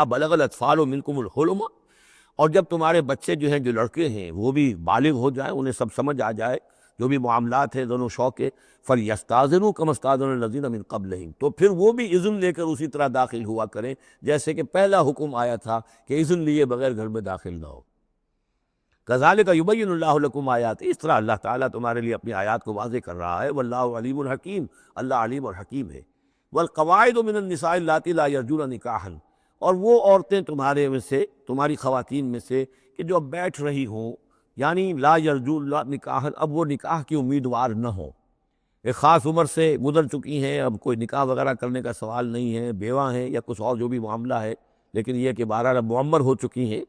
بلغ الاطفال منکم الحلم، اور جب تمہارے بچے جو ہیں، جو لڑکے ہیں، وہ بھی بالغ ہو جائیں، انہیں سب سمجھ آ جائے، جو بھی معاملات ہیں دونوں شوق کے، فَلْيَسْتَأْذِنُوا كَمَا اسْتَأْذَنَ الَّذِينَ مِن قَبْلِهِمْ، تو پھر وہ بھی اذن لے کر اسی طرح داخل ہوا کریں جیسے کہ پہلا حکم آیا تھا کہ اذن لیے بغیر گھر میں داخل نہ ہو۔ كَذَلِكَ يُبَيِّنُ اللَّهُ لَكُمْ آيَاتِهِ، اس طرح اللہ تعالیٰ تمہارے لیے اپنی آیات کو واضح کر رہا ہے۔ وَاللَّهُ عَلِيمٌ حکیم، اللہ علیم اور حکیم ہے۔ وَالْقَوَاعِدُ مِنَ النِّسَاءِ اللَّاتِي لَا يَرْجُونَ نِكَاحًا، اور وہ عورتیں تمہارے میں سے، تمہاری خواتین میں سے کہ جو اب بیٹھ رہی ہوں، یعنی لا یرجون نکاحًا، اب وہ نکاح کی امیدوار نہ ہوں، ایک خاص عمر سے گزر چکی ہیں، اب کوئی نکاح وغیرہ کرنے کا سوال نہیں ہے، بیوہ ہیں یا کچھ اور جو بھی معاملہ ہے، لیکن یہ کہ بہرحال اب معمر ہو چکی ہیں،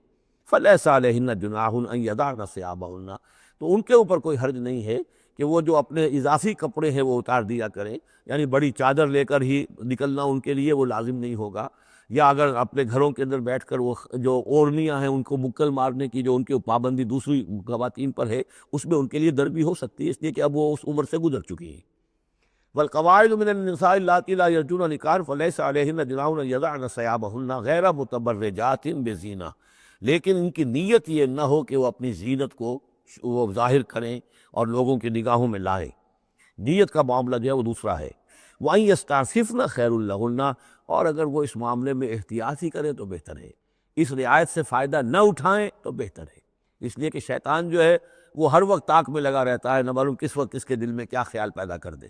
فَلَيْسَ عَلَيْهِنَّ جُنَاحٌ أَن يَضَعْنَ ثِيَابَهُنَّ، تو ان کے اوپر کوئی حرج نہیں ہے کہ وہ جو اپنے اضافی کپڑے ہیں وہ اتار دیا کریں، یعنی بڑی چادر لے کر ہی نکلنا ان کے لیے وہ لازم نہیں ہوگا، یا اگر اپنے گھروں کے اندر بیٹھ کر وہ جو اوڑھنیاں ہیں ان کو مکل مارنے کی جو ان کی پابندی دوسری خواتین پر ہے، اس میں ان کے لیے در بھی ہو سکتی ہے، اس لیے کہ اب وہ اس عمر سے گزر چکی ہیں۔ والقواعد من النساء اللاتي لا يرجون نکاحا فليس عليهن جناح ان يضعن ثيابهن غیر متبرجات بزینہ، لیکن ان کی نیت یہ نہ ہو کہ وہ اپنی زینت کو وہ ظاہر کریں اور لوگوں کی نگاہوں میں لائیں، نیت کا معاملہ جو ہے وہ دوسرا ہے۔ وَأَن يَسْتَعْفِفْنَ خَيْرٌ لَهُنَّ، اور اگر وہ اس معاملے میں احتیاط ہی کریں تو بہتر ہے، اس رعایت سے فائدہ نہ اٹھائیں تو بہتر ہے، اس لیے کہ شیطان جو ہے وہ ہر وقت طاق میں لگا رہتا ہے، نہ معلوم کس وقت کس کے دل میں کیا خیال پیدا کر دے۔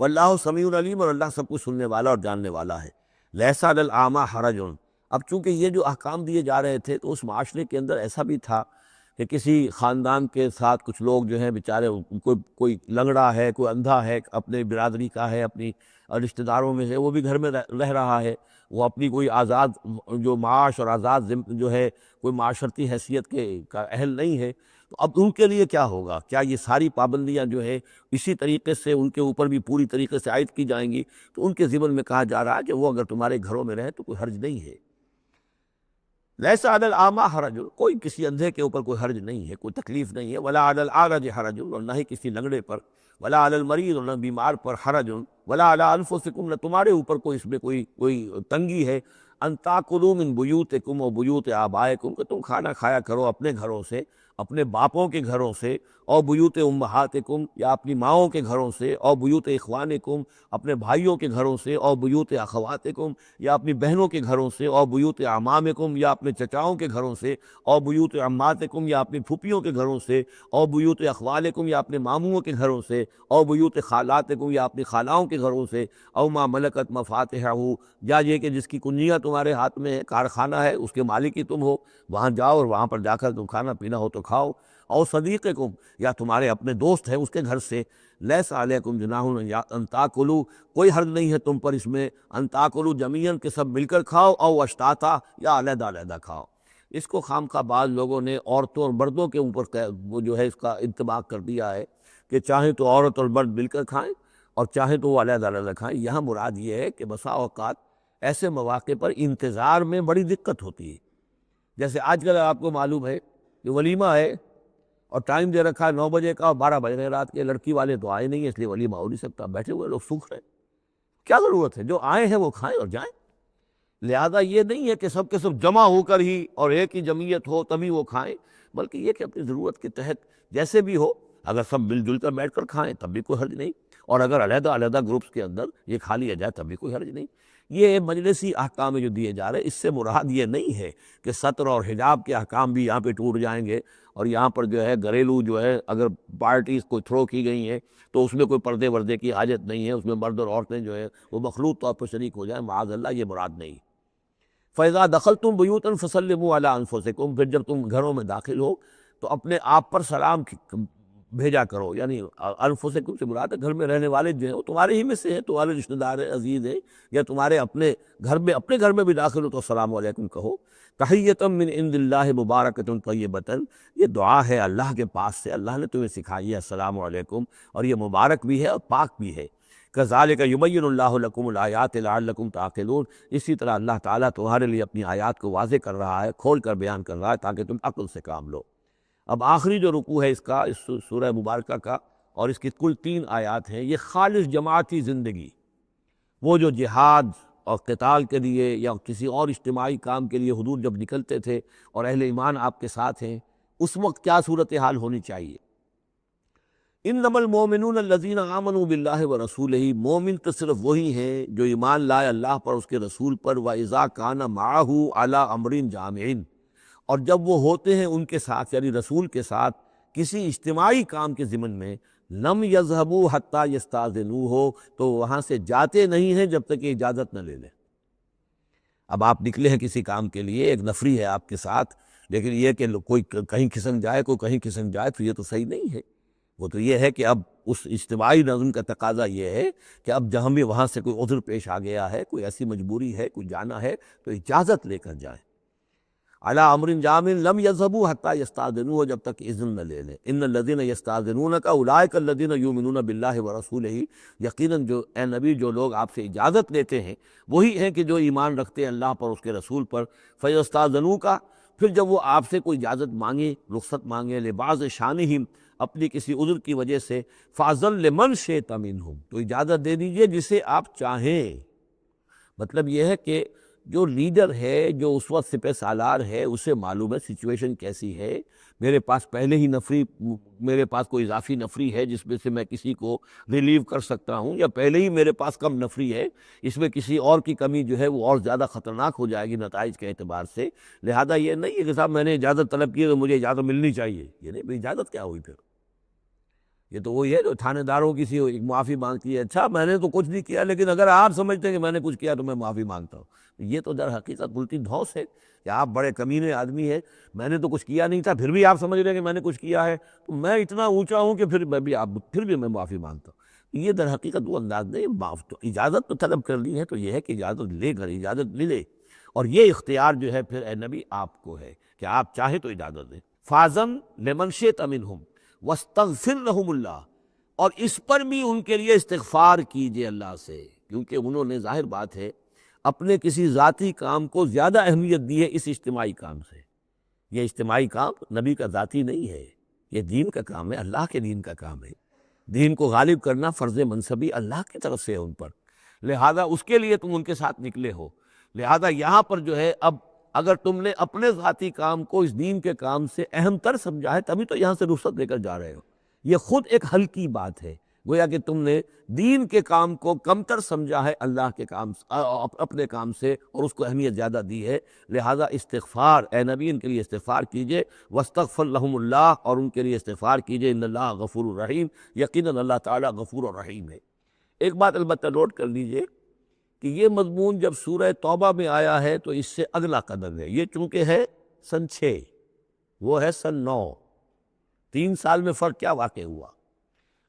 واللہ سمیع علیم، اور اللہ سب کچھ سننے والا اور جاننے والا ہے۔ لیس علی الاعمی حرج، اب چونکہ یہ جو احکام دیے جا رہے تھے تو اس معاشرے کے اندر ایسا بھی تھا کہ کسی خاندان کے ساتھ کچھ لوگ جو ہیں بیچارے، کوئی لنگڑا ہے، کوئی اندھا ہے، اپنے برادری کا ہے، اپنی رشتہ داروں میں سے، وہ بھی گھر میں رہ رہا ہے، وہ اپنی کوئی آزاد جو معاش اور آزاد جو ہے کوئی معاشرتی حیثیت کا اہل نہیں ہے، تو اب ان کے لیے کیا ہوگا؟ کیا یہ ساری پابندیاں جو ہے اسی طریقے سے ان کے اوپر بھی پوری طریقے سے عائد کی جائیں گی؟ تو ان کے ضمن میں کہا جا رہا ہے کہ وہ اگر تمہارے گھروں میں رہے تو کوئی حرج نہیں ہے۔ لیس علی الاعمی حرج، کوئی کسی اندھے کے اوپر کوئی حرج نہیں ہے، کوئی تکلیف نہیں ہے، ولا علی الاعرج حرج، اور نہ ہی کسی لنگڑے پر، ولا علی المریض، اور نہ بیمار پر، حرج، ولا علی انفسکم، نہ تمہارے اوپر کوئی اس میں کوئی تنگی ہے، ان تاکلوا من بیوتکم و بیوت آبائکم، کہ تم کھانا کھایا کرو اپنے گھروں سے، اپنے باپوں کے گھروں سے، اور بیوت امہاتکم، یا اپنی ماؤں کے گھروں سے، اور بیوت اخوانکم، اپنے بھائیوں کے گھروں سے، اور بیوت اخواتکم، یا اپنی بہنوں کے گھروں سے، اور بیوت اعمامکم، یا اپنے چچاؤں کے گھروں سے، اور بیوت عماتکم، یا اپنی پھوپھیوں کے گھروں سے، اور بیوت اخوالکم، یا اپنے ماموؤں کے گھروں سے، اور بیوت خالاتکم، یا اپنی خالاؤں کے گھروں سے، او ما ملکت مفاتحہ، یا یہ کہ جس کی کنجیاں تمہارے ہاتھ میں ہے، کارخانہ ہے، اس کے مالک ہی تم ہو، وہاں جاؤ اور وہاں پر جا کر تم کھانا پینا ہو تو کھاؤ، اور صدیقکم، یا تمہارے اپنے دوست ہیں اس کے گھر سے، لیس علیکم جناح ان تاکلوا، کوئی حرج نہیں ہے تم پر اس میں، ان تاکلوا جمیعاً، کہ سب مل کر کھاؤ، او اشتاتا، یا علیحدہ علیحدہ کھاؤ۔ اس کو خواہ بعض لوگوں نے عورتوں اور مردوں کے اوپر وہ جو ہے اس کا انطباق کر دیا ہے کہ چاہیں تو عورت اور مرد مل کر کھائیں اور چاہیں تو وہ علیحدہ علیحدہ کھائیں۔ یہاں مراد یہ ہے کہ بسا اوقات ایسے مواقع پر انتظار میں بڑی دقت ہوتی ہے، جیسے آج کل آپ کو معلوم ہے کہ ولیمہ ہے اور ٹائم دے رکھا ہے 9 بجے کا اور 12 بج رہے رات کے، لڑکی والے تو آئے نہیں ہیں، اس لیے ولیمہ ہو نہیں سکتا، بیٹھے ہوئے لوگ سوکھ رہے ہیں، کیا ضرورت ہے؟ جو آئے ہیں وہ کھائیں اور جائیں۔ لہذا یہ نہیں ہے کہ سب کے سب جمع ہو کر ہی اور ایک ہی جمعیت ہو تبھی وہ کھائیں، بلکہ یہ کہ اپنی ضرورت کے تحت جیسے بھی ہو، اگر سب مل جل کر بیٹھ کر کھائیں تب بھی کوئی حرج نہیں، اور اگر علیحدہ علیحدہ گروپس کے اندر یہ کھا لیا جائے تب بھی کوئی حرج نہیں۔ یہ مجلسی احکام جو دیے جا رہے ہیں، اس سے مراد یہ نہیں ہے کہ سطر اور حجاب کے احکام بھی یہاں پہ ٹوٹ جائیں گے، اور یہاں پر جو ہے گھریلو جو ہے اگر پارٹیز کوئی تھرو کی گئی ہیں تو اس میں کوئی پردے وردے کی حاجت نہیں ہے، اس میں مرد اور عورتیں جو ہے وہ مخلوط طور پر شریک ہو جائیں، معاذ اللہ، یہ مراد نہیں۔ فَإِذَا دَخَلْتُمْ بُيُوتًا فَسَلِّمُوا عَلَىٰ أَنفُسِكُمْ، پھر جب تم گھروں میں داخل ہو تو اپنے آپ پر سلام بھیجا کرو، یعنی انفسکم سے مراد ہے گھر میں رہنے والے جو ہیں وہ تمہارے ہی میں سے ہیں، تمہارے رشتہ دار ہیں، عزیز ہیں، یا تمہارے اپنے گھر میں بھی داخل ہو تو السلام علیکم کہو۔ تحیۃ من عند اللہ مبارکۃ طیبۃ، یہ دعا ہے اللہ کے پاس سے، اللہ نے تمہیں سکھائی ہے السلام علیکم، اور یہ مبارک بھی ہے اور پاک بھی ہے۔ کذالک یبین اللہ لکم الآیات لعلکم تعقلون، اسی طرح اللہ تعالیٰ تمہارے لیے اپنی آیات کو واضح کر رہا ہے، کھول کر بیان کر رہا ہے تاکہ تم عقل سے کام لو۔ اب آخری جو رکوع ہے اس کا، اس سورہ مبارکہ کا، اور اس کی کل 3 آیات ہیں، یہ خالص جماعتی زندگی، وہ جو جہاد اور قتال کے لیے یا کسی اور اجتماعی کام کے لیے حضور جب نکلتے تھے اور اہل ایمان آپ کے ساتھ ہیں، اس وقت کیا صورتحال ہونی چاہیے؟ انما المؤمنون الذین آمنوا باللہ ورسولہ، مومن تو صرف وہی ہیں جو ایمان لائے اللہ پر، اس کے رسول پر، وَإِذَا كَانَ مَعَهُ عَلَىٰ أَمْرٍ جَامِعٍ، اور جب وہ ہوتے ہیں ان کے ساتھ یعنی رسول کے ساتھ کسی اجتماعی کام کے ضمن میں، لم یذهبوا حتیٰ یستأذنوہ، تو وہاں سے جاتے نہیں ہیں جب تک کہ اجازت نہ لے لیں۔ اب آپ نکلے ہیں کسی کام کے لیے، ایک نفری ہے آپ کے ساتھ، لیکن یہ کہ کوئی کہیں کھسک جائے کوئی کہیں کھسک جائے تو یہ تو صحیح نہیں ہے۔ وہ تو یہ ہے کہ اب اس اجتماعی نظم کا تقاضا یہ ہے کہ اب جہاں بھی وہاں سے کوئی عذر پیش آ گیا ہے، کوئی ایسی مجبوری ہے، کوئی جانا ہے تو اجازت لے کر جائیں۔ علی امر جامع لم یذهبوا حتی یستاذنوہ، جب تک اذن نہ لے لیں۔ ان الذین یستاذنونک اولئک الذین یؤمنون باللہ ورسولہ، یقیناً جو اے نبی جو لوگ آپ سے اجازت لیتے ہیں وہی ہیں کہ جو ایمان رکھتے ہیں اللہ پر، اس کے رسول پر۔ فیستاذنوک، پھر جب وہ آپ سے کوئی اجازت مانگے، رخصت مانگے، لبعض شانہم، اپنی کسی عذر کی وجہ سے، فاذن لمن شئت منہم، تو اجازت دے دیجئے جسے آپ چاہیں۔ مطلب یہ ہے کہ جو لیڈر ہے، جو اس وقت سپہ سالار ہے، اسے معلوم ہے سچویشن کیسی ہے، میرے پاس پہلے ہی نفری، میرے پاس کوئی اضافی نفری ہے جس میں سے میں کسی کو ریلیو کر سکتا ہوں، یا پہلے ہی میرے پاس کم نفری ہے، اس میں کسی اور کی کمی جو ہے وہ اور زیادہ خطرناک ہو جائے گی نتائج کے اعتبار سے۔ لہذا یہ نہیں ہے کہ صاحب میں نے اجازت طلب کی تو مجھے اجازت ملنی چاہیے، یہ نہیں، اجازت کیا ہوئی پھر؟ یہ تو وہی ہے جو تھانے داروں کی سی ایک معافی مانگتی ہے، اچھا میں نے تو کچھ نہیں کیا لیکن اگر آپ سمجھتے ہیں کہ میں نے کچھ کیا تو میں معافی مانگتا ہوں۔ یہ تو در حقیقت الٹی دھوس ہے کہ آپ بڑے کمینے آدمی ہیں، میں نے تو کچھ کیا نہیں تھا پھر بھی آپ سمجھ رہے ہیں کہ میں نے کچھ کیا ہے، تو میں اتنا اونچا ہوں کہ پھر بھی میں معافی مانگتا ہوں۔ یہ در حقیقت وہ انداز نہیں، معاف تو اجازت تو طلب کر لی ہے تو یہ ہے کہ اجازت لے کر اجازت ملے، اور یہ اختیار جو ہے پھر اے نبی آپ کو ہے کہ آپ چاہیں تو اجازت دیں۔ فاذن لمن شئت منہم واستغفر لہم اللہ، اور اس پر بھی ان کے لیے استغفار کیجئے اللہ سے، کیونکہ انہوں نے ظاہر بات ہے اپنے کسی ذاتی کام کو زیادہ اہمیت دی ہے اس اجتماعی کام سے۔ یہ اجتماعی کام نبی کا ذاتی نہیں ہے، یہ دین کا کام ہے، اللہ کے دین کا کام ہے۔ دین کو غالب کرنا فرض منصبی اللہ کی طرف سے ہے ان پر، لہذا اس کے لیے تم ان کے ساتھ نکلے ہو۔ لہذا یہاں پر جو ہے اب اگر تم نے اپنے ذاتی کام کو اس دین کے کام سے اہم تر سمجھا ہے تبھی تو یہاں سے رخصت لے کر جا رہے ہو۔ یہ خود ایک ہلکی بات ہے، گویا کہ تم نے دین کے کام کو کمتر سمجھا ہے اللہ کے کام اپنے کام سے، اور اس کو اہمیت زیادہ دی ہے۔ لہذا استغفار، اے نبی ان کے لیے استغفار کیجئے، واستغفر لہم اللہ، اور ان کے لیے استغفار کیجئے، ان اللہ غفور الرحیم، یقیناً اللہ تعالیٰ غفور الرحیم ہے۔ ایک بات البتہ نوٹ کر لیجئے کہ یہ مضمون جب سورہ توبہ میں آیا ہے تو اس سے اگلا قدم ہے، یہ چونکہ ہے سن 6، وہ ہے سن 9، 3 سال میں فرق کیا واقع ہوا؟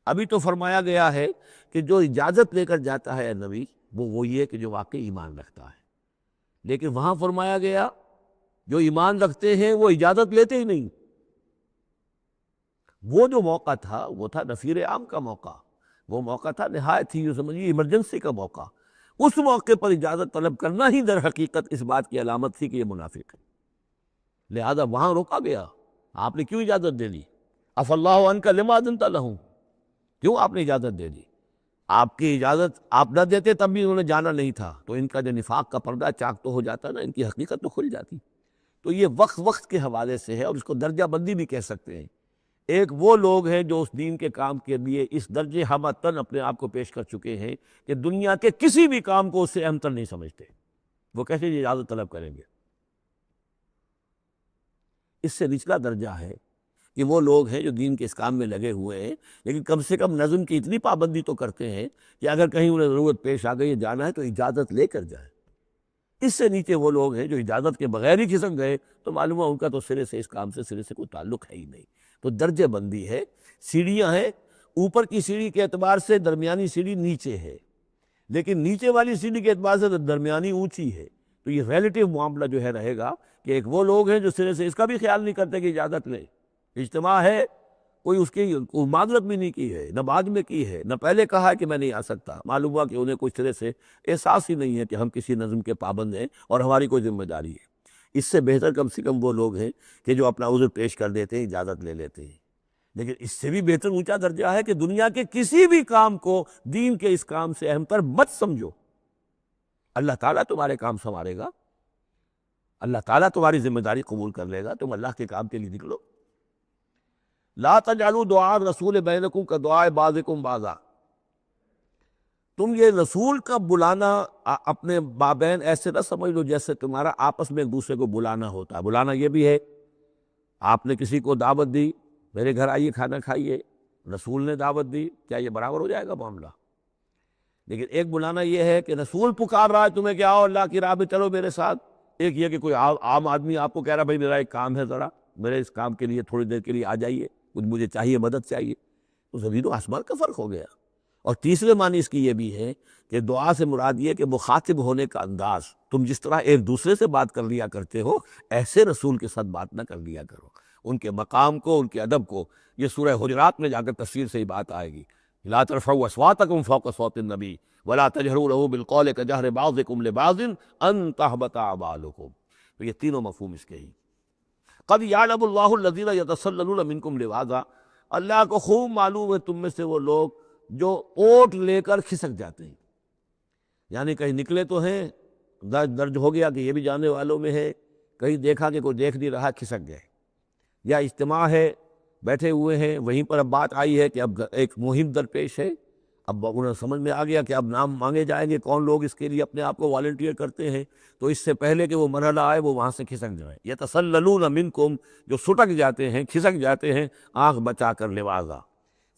ابھی تو فرمایا گیا ہے کہ جو اجازت لے کر جاتا ہے نبی وہ یہ کہ جو واقعی ایمان رکھتا ہے، لیکن وہاں فرمایا گیا جو ایمان رکھتے ہیں وہ اجازت لیتے ہی نہیں۔ وہ جو موقع تھا وہ تھا نفیر عام کا موقع، وہ موقع تھا نہایت ہی یوں سمجھیے ایمرجنسی کا موقع، اس موقع پر اجازت طلب کرنا ہی در حقیقت اس بات کی علامت تھی کہ یہ منافق ہے، لہذا وہاں روکا گیا۔ آپ نے کیوں اجازت دے لی؟ عفی اللہ عنک لما اذنت لہم، کیوں آپ نے اجازت دے دی؟ آپ کی اجازت آپ نہ دیتے تب بھی انہوں نے جانا نہیں تھا، تو ان کا جو نفاق کا پردہ چاک تو ہو جاتا نا، ان کی حقیقت تو کھل جاتی۔ تو یہ وقت کے حوالے سے ہے، اور اس کو درجہ بندی بھی کہہ سکتے ہیں۔ ایک وہ لوگ ہیں جو اس دین کے کام کے لیے اس درجے ہمتن اپنے آپ کو پیش کر چکے ہیں کہ دنیا کے کسی بھی کام کو اس سے اہم تر نہیں سمجھتے، وہ کیسے اجازت طلب کریں گے؟ اس سے نچلا درجہ ہے کہ وہ لوگ ہیں جو دین کے اس کام میں لگے ہوئے ہیں، لیکن کم سے کم نظم کی اتنی پابندی تو کرتے ہیں کہ اگر کہیں انہیں ضرورت پیش آ گئی جانا ہے تو اجازت لے کر جائیں۔ اس سے نیچے وہ لوگ ہیں جو اجازت کے بغیر ہی کھسک گئے تو معلوم ہے ان کا تو سرے سے اس کام سے سرے سے کوئی تعلق ہے ہی نہیں۔ تو درجہ بندی ہے، سیڑھیاں ہیں، اوپر کی سیڑھی کے اعتبار سے درمیانی سیڑھی نیچے ہے، لیکن نیچے والی سیڑھی کے اعتبار سے درمیانی اونچی ہے۔ تو یہ ریلیٹیو معاملہ جو ہے رہے گا کہ ایک وہ لوگ ہیں جو سرے سے اس کا بھی خیال نہیں کرتے کہ اجازت لیں، اجتماع ہے، کوئی اس کی معذرت بھی نہیں کی ہے، نہ بعد میں کی ہے، نہ پہلے کہا ہے کہ میں نہیں آ سکتا، معلوم ہوا کہ انہیں کچھ طرح سے احساس ہی نہیں ہے کہ ہم کسی نظم کے پابند ہیں اور ہماری کوئی ذمہ داری ہے۔ اس سے بہتر کم سے کم وہ لوگ ہیں کہ جو اپنا عذر پیش کر دیتے ہیں، اجازت لے لیتے ہیں۔ لیکن اس سے بھی بہتر اونچا درجہ ہے کہ دنیا کے کسی بھی کام کو دین کے اس کام سے اہم تر مت سمجھو، اللہ تعالیٰ تمہارے کام سنوارے گا، اللہ تعالیٰ تمہاری ذمہ داری قبول کر لے گا، تم اللہ کے کام کے لیے نکلو۔ لا تجعلوا دعاء الرسول بینکم کدعاء بعضکم بعضا، تم یہ رسول کا بلانا اپنے مابین ایسے نہ سمجھ لو جیسے تمہارا آپس میں ایک دوسرے کو بلانا ہوتا ہے۔ بلانا یہ بھی ہے، آپ نے کسی کو دعوت دی، میرے گھر آئیے کھانا کھائیے، رسول نے دعوت دی، کیا یہ برابر ہو جائے گا معاملہ؟ لیکن ایک بلانا یہ ہے کہ رسول پکار رہا ہے تمہیں کہ آؤ اللہ کی راہ میں چلو میرے ساتھ، ایک یہ کہ کوئی عام آدمی آپ کو کہہ رہا بھائی میرا ایک کام ہے، ذرا میرے اس کام کے لیے تھوڑی دیر کے لیے آ جائیے، کچھ مجھے چاہیے، مدد چاہیے، تو زمین و آسمان کا فرق ہو گیا۔ اور تیسرے معنی اس کی یہ بھی ہے کہ دعا سے مراد یہ کہ مخاطب ہونے کا انداز، تم جس طرح ایک دوسرے سے بات کر لیا کرتے ہو ایسے رسول کے ساتھ بات نہ کر لیا کرو، ان کے مقام کو، ان کے ادب کو۔ یہ سورہ حجرات میں جا کر تفسیر سے ہی بات آئے گی، لا ترفعوا اصواتکم فوق صوت النبی ولا تجہروا لہ بالقول کجہر بعضکم لبعض ان تحبط اعمالکم۔ تو یہ تینوں مفہوم اس کے ہی۔ قد یعلم اللہ الذین یتسللون منکم لواذا، اللہ کو خوب معلوم ہے تم میں سے وہ لوگ جو اوٹ لے کر کھسک جاتے ہیں، یعنی کہیں نکلے تو ہیں، درج ہو گیا کہ یہ بھی جانے والوں میں ہے، کہیں دیکھا کہ کوئی دیکھ نہیں رہا کھسک گئے، یا اجتماع ہے بیٹھے ہوئے ہیں، وہیں پر اب بات آئی ہے کہ اب ایک مہم درپیش ہے، اب انہیں سمجھ میں آ گیا کہ اب نام مانگے جائیں گے، کون لوگ اس کے لیے اپنے آپ کو والنٹیئر کرتے ہیں، تو اس سے پہلے کہ وہ مرحلہ آئے وہ وہاں سے کھسک جائیں۔ یتسللون منکم، جو سٹک جاتے ہیں، کھسک جاتے ہیں، آنکھ بچا کر لواذا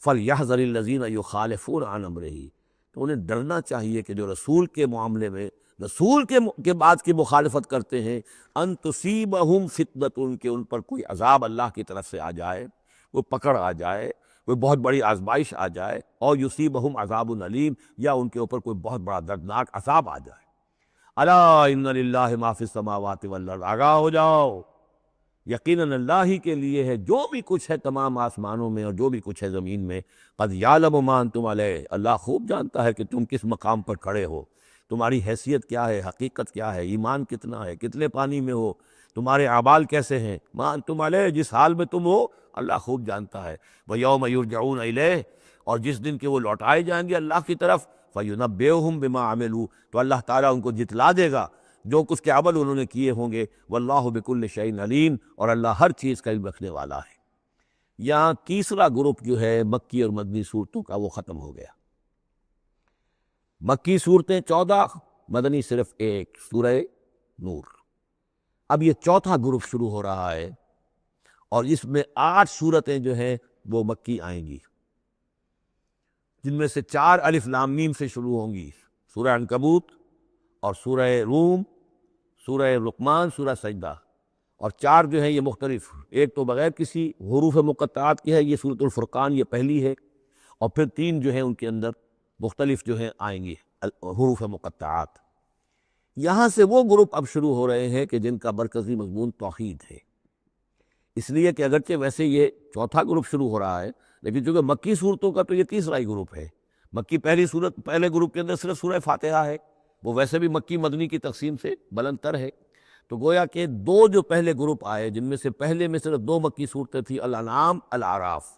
فلیحذر الذین یخالفون عن امرہ، تو انہیں ڈرنا چاہیے کہ جو رسول کے معاملے میں، رسول کے بات کی مخالفت کرتے ہیں، ان تصیبہم فتنۃ، کہ ان پر کوئی عذاب اللہ کی طرف سے آ جائے، وہ پکڑ آ جائے، کوئی بہت بڑی آزمائش آ جائے، اور یصیبہم عذاب علیم، یا ان کے اوپر کوئی بہت بڑا دردناک عذاب آ جائے۔ الا ان للہ ما فی السماوات والارض، آگاہ ہو جاؤ، یقیناً اللہ ہی کے لیے ہے جو بھی کچھ ہے تمام آسمانوں میں اور جو بھی کچھ ہے زمین میں۔ قد یعلم ما انتم علیہ، اللہ خوب جانتا ہے کہ تم کس مقام پر کھڑے ہو، تمہاری حیثیت کیا ہے، حقیقت کیا ہے، ایمان کتنا ہے، کتنے پانی میں ہو، تمہارے اعمال کیسے ہیں، ما انتم علیہ، جس حال میں تم ہو اللہ خوب جانتا ہے۔ ویوم یرجعون الیہ، اور جس دن کہ وہ لوٹائے جائیں گے اللہ کی طرف، فینبئہم بما عملوا، تو اللہ تعالیٰ ان کو جتلا دے گا جو کچھ کے عمل انہوں نے کیے ہوں گے۔ واللہ بکل شیء علیم، اور اللہ ہر چیز کا علم رکھنے والا ہے۔ یہاں تیسرا گروپ جو ہے مکی اور مدنی صورتوں کا وہ ختم ہو گیا۔ مکی صورتیں 14، مدنی صرف ایک، سورہ نور۔ اب یہ چوتھا گروپ شروع ہو رہا ہے، اور اس میں 8 صورتیں جو ہیں وہ مکی آئیں گی، جن میں سے 4 الف لام میم سے شروع ہوں گی، سورہ عنکبوت اور سورہ روم، سورہ لقمان، سورہ سجدہ، اور 4 جو ہیں یہ مختلف، ایک تو بغیر کسی حروف مقطعات کی ہے، یہ سورۃ الفرقان، یہ پہلی ہے، اور پھر 3 جو ہیں ان کے اندر مختلف جو ہیں آئیں گی حروف مقطعات۔ یہاں سے وہ گروپ اب شروع ہو رہے ہیں کہ جن کا مرکزی مضمون توحید ہے، اس لیے کہ اگرچہ ویسے یہ چوتھا گروپ شروع ہو رہا ہے، لیکن چونکہ مکی صورتوں کا تو یہ تیسرا ہی گروپ ہے۔ مکی پہلی صورت، پہلے گروپ کے اندر صرف سورہ فاتحہ ہے، وہ ویسے بھی مکی مدنی کی تقسیم سے بلند تر ہے، تو گویا کہ 2 جو پہلے گروپ آئے، جن میں سے پہلے میں صرف 2 مکی صورتیں تھیں، الانعام، الاعراف،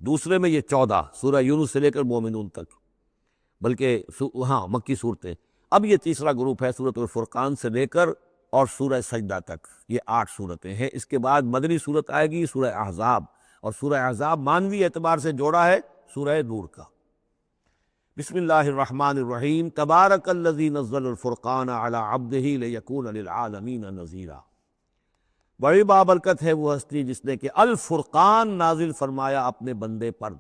دوسرے میں یہ 14 سورہ یونس سے لے کر مومنون تک، بلکہ ہاں مکی صورتیں۔ اب یہ تیسرا گروپ ہے سورۃ الفرقان سے لے کر اور سورہ سجدہ تک، یہ 8 صورتیں ہیں۔ اس کے بعد مدنی صورت آئے گی سورہ احزاب، اور سورہ احزاب مانوی اعتبار سے جوڑا ہے سورہ نور کا۔ بسم اللہ الرحمن الرحیم، تبارک الذی نزل الفرقان علی عبدہ لیکون للعالمین نذیرا۔ بڑی بابرکت ہے وہ ہستی جس نے کہ الفرقان نازل فرمایا اپنے بندے پر۔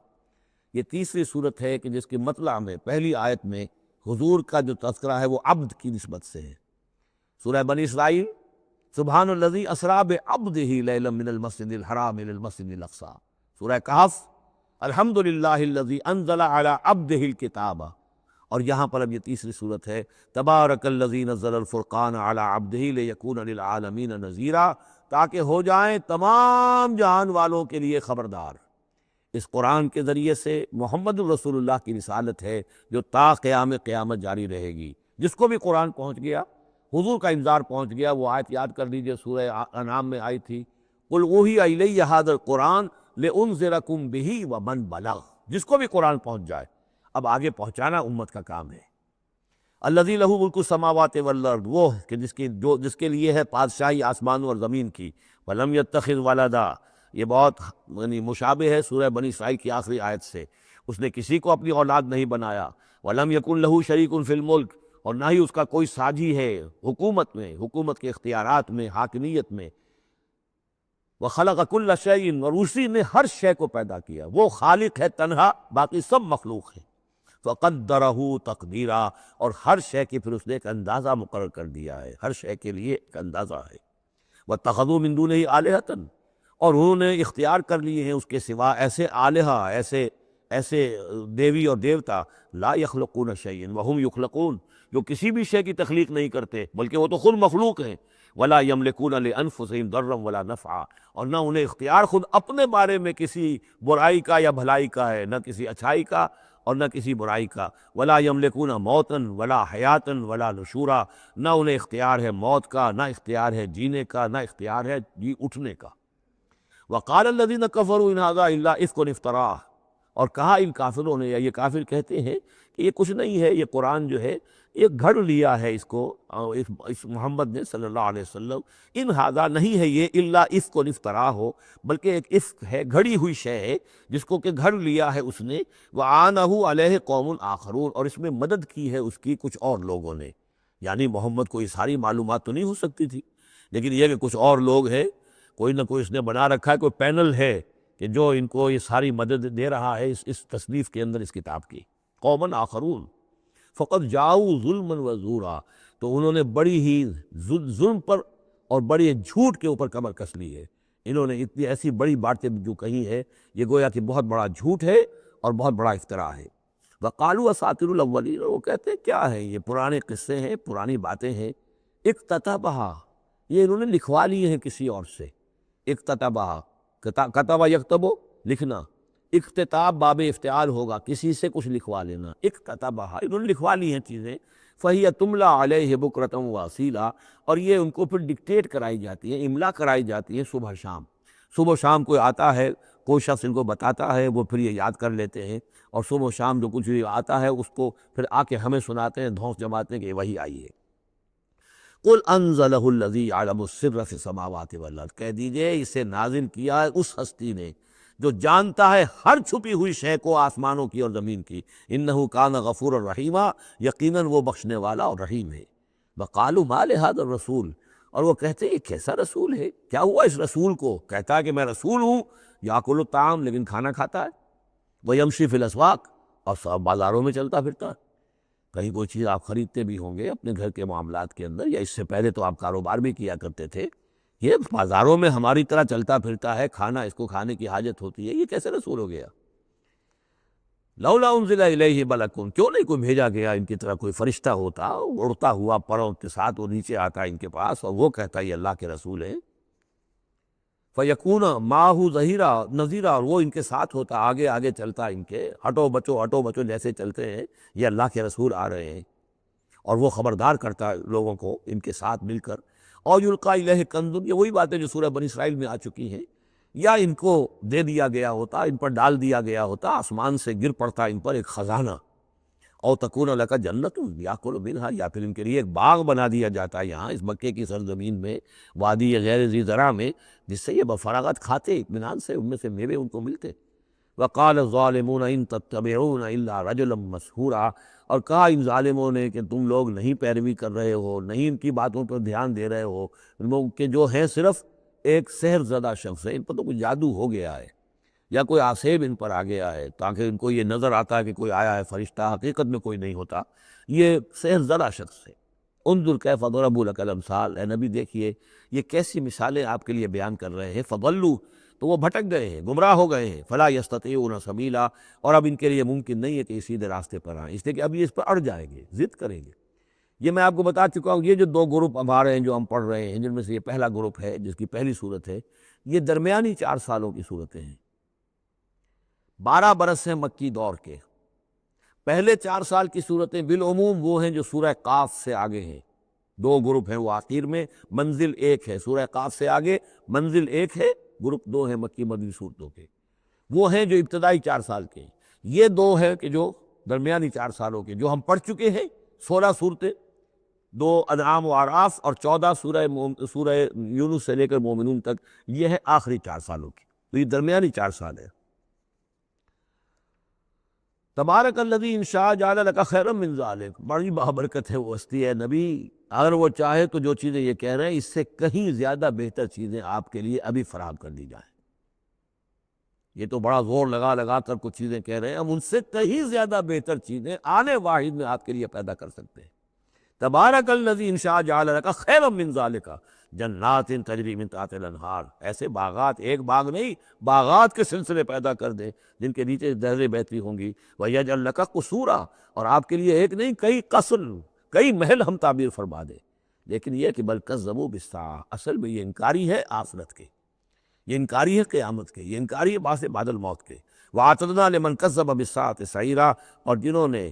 یہ تیسری صورت ہے کہ جس کی مطلع میں پہلی آیت میں حضور کا جو تذکرہ ہے وہ عبد کی نسبت سے ہے۔ سورہ بنی اسرائیل، سبحان الذی اسریٰ بعبدہ لیلا من المسجد الحرام الی المسجد الاقصی۔ سورہ کہف، الحمد للہ الذی انزل علی عبدہ الکتاب، اور یہاں پر اب یہ تیسری صورت ہے، تبارک الذی نزل الفرقان علی عبدہ لیکون للعالمین نذیرا، تاکہ ہو جائیں تمام جہان والوں کے لیے خبردار۔ اس قرآن کے ذریعے سے محمد رسول اللہ کی رسالت ہے جو تا قیامت جاری رہے گی۔ جس کو بھی قرآن پہنچ گیا، حضور کا انذار پہنچ گیا، وہ آیت یاد کر لیجئے سورہ انعام میں آئی تھی، قل اوحی الی ھذا القرآن لانذرکم بہ ومن بلغ، جس کو بھی قرآن پہنچ جائے، اب آگے پہنچانا امت کا کام ہے۔ الذی لہ ملک السماوات والارض، وہ کہ جس کے لیے ہے بادشاہی آسمانوں اور زمین کی، ولم یتخذ ولدا، یہ بہت یعنی مشابہ ہے سورہ بنی اسرائیل کی آخری آیت سے، اس نے کسی کو اپنی اولاد نہیں بنایا، ولم یکن لہ شریک فی الملک، اور نہ ہی اس کا کوئی ساجی ہے حکومت میں، حکومت کے اختیارات میں، حاکمیت میں، وخلق کل شیء، اور اسی نے ہر شے کو پیدا کیا، وہ خالق ہے تنہا، باقی سب مخلوق ہے، فقدرہ تقدیرا، اور ہر شے کی پھر اس نے ایک اندازہ مقرر کر دیا ہے، ہر شے کے لیے ایک اندازہ ہے، واتخذوا من دونہ آلہۃ، اور انہوں نے اختیار کر لیے ہیں اس کے سوا ایسے آلہہ، ایسے دیوی اور دیوتا، لا یخلقون شیئا وہم یخلقون، جو کسی بھی شے کی تخلیق نہیں کرتے بلکہ وہ تو خود مخلوق ہیں، ولا یملکون لانفسہم ضرا ولا نفعا، اور نہ انہیں اختیار خود اپنے بارے میں کسی برائی کا یا بھلائی کا ہے، نہ کسی اچھائی کا اور نہ کسی برائی کا، ولا یملکون موتا ولا حیاتا ولا نشورا، نہ انہیں اختیار ہے موت کا، نہ اختیار ہے جینے کا، نہ اختیار ہے جی اٹھنے کا۔ وقال الذین کفروا ان ھذا الا افک افتراہ، اور کہا ان کافروں نے، یا یہ کافر کہتے ہیں کہ یہ کچھ نہیں ہے، یہ قرآن جو ہے یہ گھڑ لیا ہے اس کو اس محمد نے صلی اللہ علیہ وسلم، ان ھذا نہیں ہے یہ الا افک افتراہ ہو، بلکہ ایک افک ہے، گھڑی ہوئی شے ہے جس کو کہ گھڑ لیا ہے اس نے، وعانہ علیہ قوم آخرون، اور اس میں مدد کی ہے اس کی کچھ اور لوگوں نے، یعنی محمد کو یہ ساری معلومات تو نہیں ہو سکتی تھی، لیکن یہ کہ کچھ اور لوگ ہیں، کوئی نہ کوئی اس نے بنا رکھا ہے، کوئی پینل ہے کہ جو ان کو یہ ساری مدد دے رہا ہے اس تصنیف کے اندر اس کتاب کی، قوم آخرون فقط جاؤ ظلما و زورا، تو انہوں نے بڑی ہی ظلم پر اور بڑی جھوٹ کے اوپر کمر کس لی ہے، انہوں نے اتنی ایسی بڑی باتیں جو کہی ہے، یہ گویا کہ بہت بڑا جھوٹ ہے اور بہت بڑا افتراء ہے۔ وقالوا اساطیر الاولین، اور وہ کہتے ہیں کیا ہے یہ پرانے قصے ہیں، پرانی باتیں ہیں، اقتتبھا، یہ انہوں نے لکھوا لیے ہیں کسی اور سے، اقتتبھا، کتب یکتب لکھنا، اقتتاب باب افتعال ہوگا، کسی سے کچھ لکھوا لینا، اقتتبھا، انہوں نے لکھوا لی ہیں چیزیں، فہی تملی علیہ بکرۃ واصیلا، اور یہ ان کو پھر ڈکٹیٹ کرائی جاتی ہے، املا کرائی جاتی ہے صبح شام، صبح و شام کوئی آتا ہے، کوئی شخص ان کو بتاتا ہے، وہ پھر یہ یاد کر لیتے ہیں، اور صبح و شام جو کچھ آتا ہے اس کو پھر آ کے ہمیں سناتے ہیں، دھونس جماتے ہیں کہ وہی آئی ہے۔ قل انزلہ الذی یعلم السر فی السماوات والارض، کہہ دیجئے اسے نازل کیا ہے اس ہستی نے جو جانتا ہے ہر چھپی ہوئی شے کو آسمانوں کی اور زمین کی، انہ کان غفورا رحیما، یقیناً وہ بخشنے والا اور رحیم ہے۔ وقالوا ما لہذا الرسول، اور وہ کہتے ہیں یہ کیسا رسول ہے، کیا ہوا اس رسول کو، کہتا ہے کہ میں رسول ہوں، یاکل الطعام، لیکن کھانا کھاتا ہے، ویمشی فی الاسواق، اور سب بازاروں میں چلتا پھرتا ہے، کہیں کوئی چیز آپ خریدتے بھی ہوں گے اپنے گھر کے معاملات کے اندر، یا اس سے پہلے تو آپ کاروبار بھی کیا کرتے تھے، یہ بازاروں میں ہماری طرح چلتا پھرتا ہے، کھانا اس کو کھانے کی حاجت ہوتی ہے، یہ کیسے رسول ہو گیا؟ لولا انزل الیہ ملک، کیوں نہیں کوئی بھیجا گیا ان کی طرح کوئی فرشتہ ہوتا، اڑتا ہوا پروں کے ساتھ وہ نیچے آتا ان کے پاس اور وہ کہتا یہ اللہ کے رسول ہیں، فیکون معہ ظہیرا نذیرا، اور وہ ان کے ساتھ ہوتا، آگے آگے چلتا ان کے، ہٹو بچو جیسے چلتے ہیں یہ اللہ کے رسول آ رہے ہیں، اور وہ خبردار کرتا ہے لوگوں کو ان کے ساتھ مل کر، اور یلقی الیہ کنز، یہ وہی باتیں جو سورہ بنی اسرائیل میں آ چکی ہیں، یا ان کو دے دیا گیا ہوتا، ان پر ڈال دیا گیا ہوتا، آسمان سے گر پڑتا ان پر ایک خزانہ، او تکون لک جنت یاکل منہا، یا پھر ان کے لیے ایک باغ بنا دیا جاتا ہے یہاں اس مکے کی سرزمین میں، وادی غیر ذی زرع میں، جس سے یہ بفراغت کھاتے اطمینان سے، ان میں سے میوے ان کو ملتے۔ وقال الظالمون ان تتبعون الا رجلا مسحورا، اور کہا ان ظالموں نے کہ تم لوگ نہیں پیروی کر رہے ہو، نہیں ان کی باتوں پر دھیان دے رہے ہو، ان لوگ کہ جو ہیں صرف ایک سحر زدہ شخص ہے، ان پر تو کچھ جادو ہو گیا ہے، یا کوئی آسیب ان پر آ گیا ہے، تاکہ ان کو یہ نظر آتا ہے کہ کوئی آیا ہے فرشتہ، حقیقت میں کوئی نہیں ہوتا، یہ سحر زدہ شخص ہے۔ انظر کیف ضربوا لک الامثال، اے نبی دیکھیے یہ کیسی مثالیں آپ کے لیے بیان کر رہے ہیں، فضلوا، تو وہ بھٹک گئے ہیں، گمراہ ہو گئے ہیں، فلا یستطیعون سبیلا، اور اب ان کے لیے ممکن نہیں ہے کہ سیدھے راستے پر آئیں، اس لیے کہ اب یہ اس پر اڑ جائیں گے، ضد کریں گے۔ یہ میں آپ کو بتا چکا ہوں، یہ جو دو گروپ ہمارے ہیں جو ہم پڑھ رہے ہیں، جن میں سے یہ پہلا گروپ ہے جس کی پہلی صورت ہے، یہ درمیانی 4 سالوں کی صورتیں ہیں، 12 برس ہیں مکی دور کے۔ پہلے 4 سال کی صورتیں بالعموم وہ ہیں جو سورہ قاف سے آگے ہیں، 2 گروپ ہیں وہ آخر میں، منزل 1 ہے، سورہ قاف سے آگے منزل 1 ہے، گروپ 2 ہیں مکی مدنی صورتوں کے، وہ ہیں جو ابتدائی 4 سال کے ہیں۔ یہ 2 ہیں کہ جو درمیانی 4 سالوں کے، جو ہم پڑھ چکے ہیں 16 صورتیں، 2 انعام و اعراف اور 14 سورہ یونس سے لے کر مومنون تک، یہ ہے آخری 4 سالوں کی، تو یہ درمیانی 4 سال ہے۔ تبارک الذی ان شاء جعل لک خیرا من ذلک، بڑی بابرکت ہے وہ ہستی ہے نبی، اگر وہ چاہے تو جو چیزیں یہ کہہ رہے ہیں اس سے کہیں زیادہ بہتر چیزیں آپ کے لیے ابھی فراہم کر دی جائیں۔ یہ تو بڑا زور لگا لگا کر کچھ چیزیں کہہ رہے ہیں، ہم ان سے کہیں زیادہ بہتر چیزیں آنے واحد میں آپ کے لیے پیدا کر سکتے ہیں۔ تبارک الذی ان شاء جعل لک خیرا من ذلک جنات تجری من تحتها الانہار، ایسے باغات، ایک باغ نہیں، باغات کے سلسلے پیدا کر دے جن کے نیچے نہریں بہتی ہوں گی۔ وَيَجْعَلْ لَكَ قُصُورًا، اور آپ کے لیے ایک نہیں کئی قصر، کئی محل ہم تعبیر فرما دیں۔ لیکن یہ کہ بل کذبوا بالساعۃ، اصل میں یہ انکاری ہے آخرت کے، یہ انکاری ہے قیامت کے، یہ انکاری ہے بعث بعد الموت کے۔ وَأَعْتَدْنَا لِمَنْ كَذَّبَ بِالسَّاعَةِ سَعِيرًا، اور جنہوں نے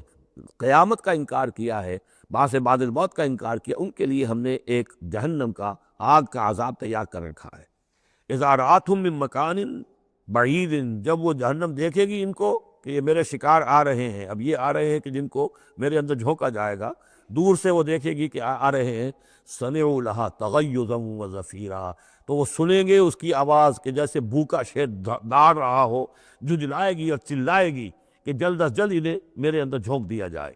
قیامت کا انکار کیا ہے، بعث بعد الموت کا انکار کیا، ان کے لیے ہم نے ایک جہنم کا، آگ کا عذاب تیار کر رکھا ہے۔ اذا رأتهم من مکان بعید، جب وہ جہنم دیکھے گی ان کو کہ یہ میرے شکار آ رہے ہیں، اب یہ آ رہے ہیں کہ جن کو میرے اندر جھونکا جائے گا، دور سے وہ دیکھے گی کہ آ رہے ہیں، سمعوا لها تغیظا وزفیرا، تو وہ سنیں گے اس کی آواز کہ جیسے بھوکا شیر داڑ رہا ہو، جھنجھلائے گی اور چلائے گی کہ جلد از جلد انہیں میرے اندر جھونک دیا جائے۔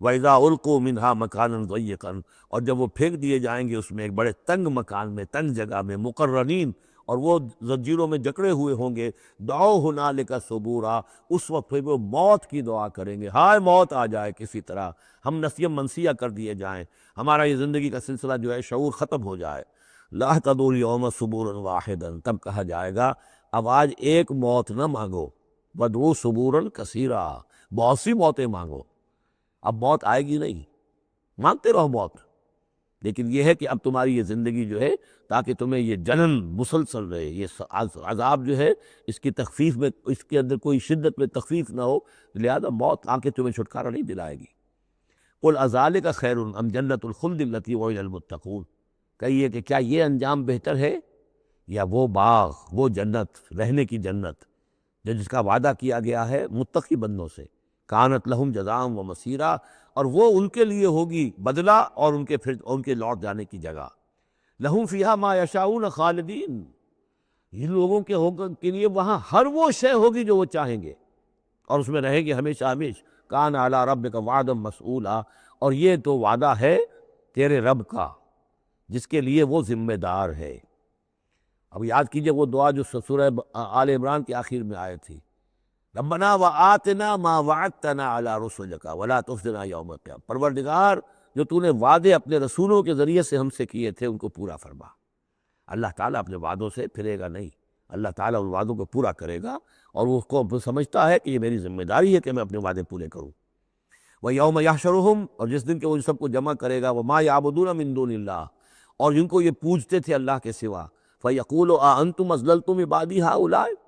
وَإِذَا أُلْقُوا مِنْهَا مَكَانًا ضَيِّقًا، اور جب وہ پھینک دیے جائیں گے اس میں ایک بڑے تنگ مکان میں، تنگ جگہ میں، مقرنین، اور وہ زنجیروں میں جکڑے ہوئے ہوں گے، دعوا هُنَالِكَ ثُبُورًا، اس وقت پھر وہ موت کی دعا کریں گے، ہائے موت آ جائے کسی طرح، ہم نسیہ منسیہ کر دیے جائیں، ہمارا یہ زندگی کا سلسلہ جو ہے شعور ختم ہو جائے۔ لا تدعوا اليوم ثبورا واحدا، تب کہا جائے گا اب آج ایک موت نہ مانگو، وادعوا ثبورا کثیرا، بہت سی موتیں مانگو۔ اب موت آئے گی نہیں، مانگتے رہو موت، لیکن یہ ہے کہ اب تمہاری یہ زندگی جو ہے، تاکہ تمہیں یہ جلن مسلسل رہے، یہ عذاب جو ہے اس کی تخفیف میں، اس کے اندر کوئی شدت میں تخفیف نہ ہو، لہذا موت آ کے تمہیں چھٹکارا نہیں دلائے گی۔ قل اذالک خیر ام جنت الخلد التی وعد المتقون، کہیے کہ کیا یہ انجام بہتر ہے یا وہ باغ، وہ جنت، رہنے کی جنت جس کا وعدہ کیا گیا ہے متقی بندوں سے، کانت لہم جزاء و مسیرا، اور وہ ان کے لیے ہوگی بدلہ اور ان کے لوٹ جانے کی جگہ۔ لہم فیہا ما یشاؤون خالدین، ان لوگوں کے لیے وہاں ہر وہ شے ہوگی جو وہ چاہیں گے، اور اس میں رہیں گے ہمیشہ ہمیشہ۔ کان علی ربک وعدا مسئولا، اور یہ تو وعدہ ہے تیرے رب کا جس کے لیے وہ ذمہ دار ہے۔ اب یاد کیجئے وہ دعا جو سورہ آل عمران کے آخر میں آئی تھی، ربنا وآتنا ما وعدتنا علی رسلک ولا تخزنا یوم القیامہ، پروردگار جو تو نے وعدے اپنے رسولوں کے ذریعے سے ہم سے کیے تھے ان کو پورا فرما۔ اللہ تعالیٰ اپنے وعدوں سے پھرے گا نہیں، اللہ تعالیٰ ان وعدوں کو پورا کرے گا، اور وہ اس کو سمجھتا ہے کہ یہ میری ذمہ داری ہے کہ میں اپنے وعدے پورے کروں۔ وَيَوْمَ يَحْشُرُهُمْ، اور جس دن کہ وہ ان سب کو جمع کرے گا، وَمَا يَعْبُدُونَ مِن دُونِ اللَّهِ، اور جن کو یہ پوجتے تھے اللہ کے سوا، فَيَقُولُ أَأَنْتُمْ أَضْلَلْتُمْ عِبَادِي هَؤُلَاءِ،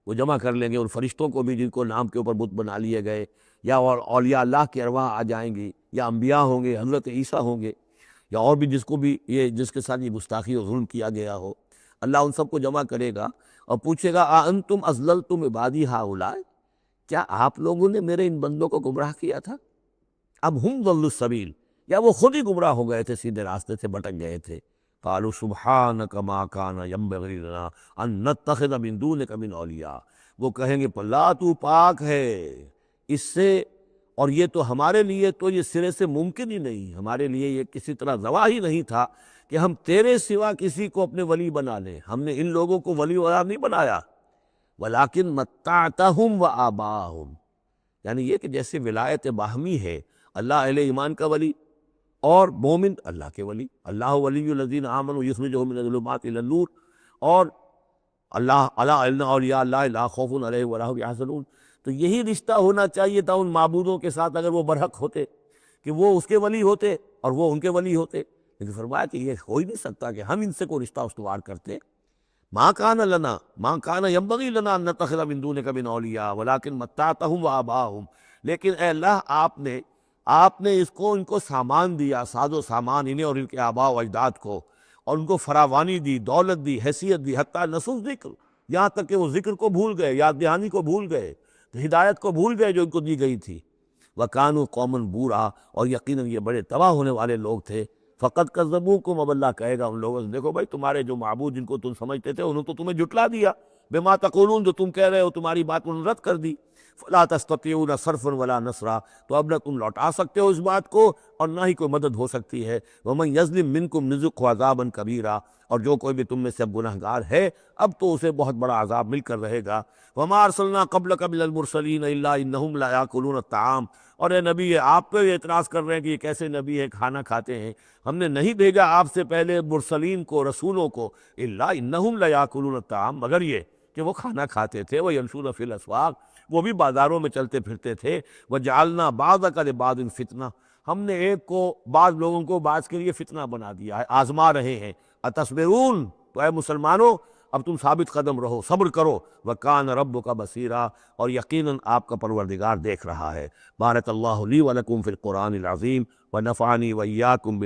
وہ جمع کر لیں گے ان فرشتوں کو بھی جن کو نام کے اوپر بت بنا لیے گئے، یا اور اولیاء اللہ کی ارواح آ جائیں گی، یا انبیاء ہوں گے، حضرت عیسیٰ ہوں گے، یا اور بھی جس کو بھی جس کے ساتھ یہ گستاخی اور ظلم کیا گیا ہو، اللہ ان سب کو جمع کرے گا اور پوچھے گا أَأَنْتُمْ أَضْلَلْتُمْ عِبَادِي هَؤُلَاءِ، کیا آپ لوگوں نے میرے ان بندوں کو گمراہ کیا تھا؟ اب ہم ضلوا السبیل، یا وہ خود ہی گمراہ ہو گئے تھے، سیدھے راستے سے بھٹک گئے تھے۔ قالوا سبحانک ما کان ینبغی لنا ان نتخذ من دونک من اولیاء، وہ کہیں گے اللہ تو پاک ہے اس سے، اور یہ تو ہمارے لیے تو یہ سرے سے ممکن ہی نہیں، ہمارے لیے یہ کسی طرح روا ہی نہیں تھا کہ ہم تیرے سوا کسی کو اپنے ولی بنا لیں، ہم نے ان لوگوں کو ولی قرار نہیں بنایا۔ ولیکن متعتہم وآباءہم، یعنی یہ کہ جیسے ولایت باہمی ہے، اللہ اہل ایمان کا ولی اور مومن اللہ کے ولی، اللہ ولی الذین آمنوا یخرجہم من الظلمات الی النور، اور اللہ الا ان اولیاء اللہ لا خوف علیہم ولا ھم یحزنون، تو یہی رشتہ ہونا چاہیے تھا ان معبودوں کے ساتھ اگر وہ برحق ہوتے، کہ وہ اس کے ولی ہوتے اور وہ ان کے ولی ہوتے، لیکن فرمایا کہ یہ ہو ہی نہیں سکتا کہ ہم ان سے کوئی رشتہ استوار کرتے۔ ما کان لنا ما کان ینبغی لنا ان نتخذ من دونک من اولیاء ولکن متعتہم وآباءہم، لیکن اے اللہ آپ نے ان کو سامان دیا، ساز و سامان انہیں اور ان کے آباء و اجداد کو، اور ان کو فراوانی دی، دولت دی، حیثیت دی، حتیٰ نسوا ذکر، یہاں تک کہ وہ ذکر کو بھول گئے، یاد دہانی کو بھول گئے، ہدایت کو بھول گئے جو ان کو دی گئی تھی۔ وَكَانُوا قَوْمًا بُورًا، اور یقیناً یہ بڑے تباہ ہونے والے لوگ تھے۔ فقط کذبوکم، اب اللہ کہے گا ان لوگوں سے دیکھو بھائی تمہارے جو معبود جن کو تم سمجھتے تھے انہوں تو تمہیں جھٹلا دیا، بما تقولون، جو تم کہہ رہے ہو تمہاری بات انہوں نے رد کر دی۔ فلا تستطيعون صرفا ولا نصرا، تو اب نہ تم لوٹا سکتے ہو اس بات کو اور نہ ہی کوئی مدد ہو سکتی ہے۔ ومن یظلم منکم نذقہ عذابا کبیرا، اور جو کوئی بھی تم میں سے اب گناہ گار ہے اب تو اسے بہت بڑا عذاب مل کر رہے گا۔ وما ارسلنا قبلک من المرسلین الا انہم لا یاکلون الطعام، اور اے نبی آپ پہ اعتراض کر رہے ہیں کہ یہ کیسے نبی ہے کھانا کھاتے ہیں، ہم نے نہیں بھیجا آپ سے پہلے مرسلین کو، رسولوں کو، الا انہم لا یاکلون الطعام، مگر یہ کہ وہ کھانا کھاتے تھے، وہ یمشون فی الاسواق، وہ بھی بازاروں میں چلتے پھرتے تھے۔ وجعلنا بعضک لبعض فتنہ، ہم نے ایک کو، بعض لوگوں کو بعض کے لیے فتنہ بنا دیا ہے، آزما رہے ہیں۔ اتصبرون، تو اے مسلمانوں اب تم ثابت قدم رہو، صبر کرو۔ وکان ربک بصیرا، اور یقیناً آپ کا پروردگار دیکھ رہا ہے۔ بارک اللہ لی ولکم فی القرآن العظیم ونفعنی وإیاکم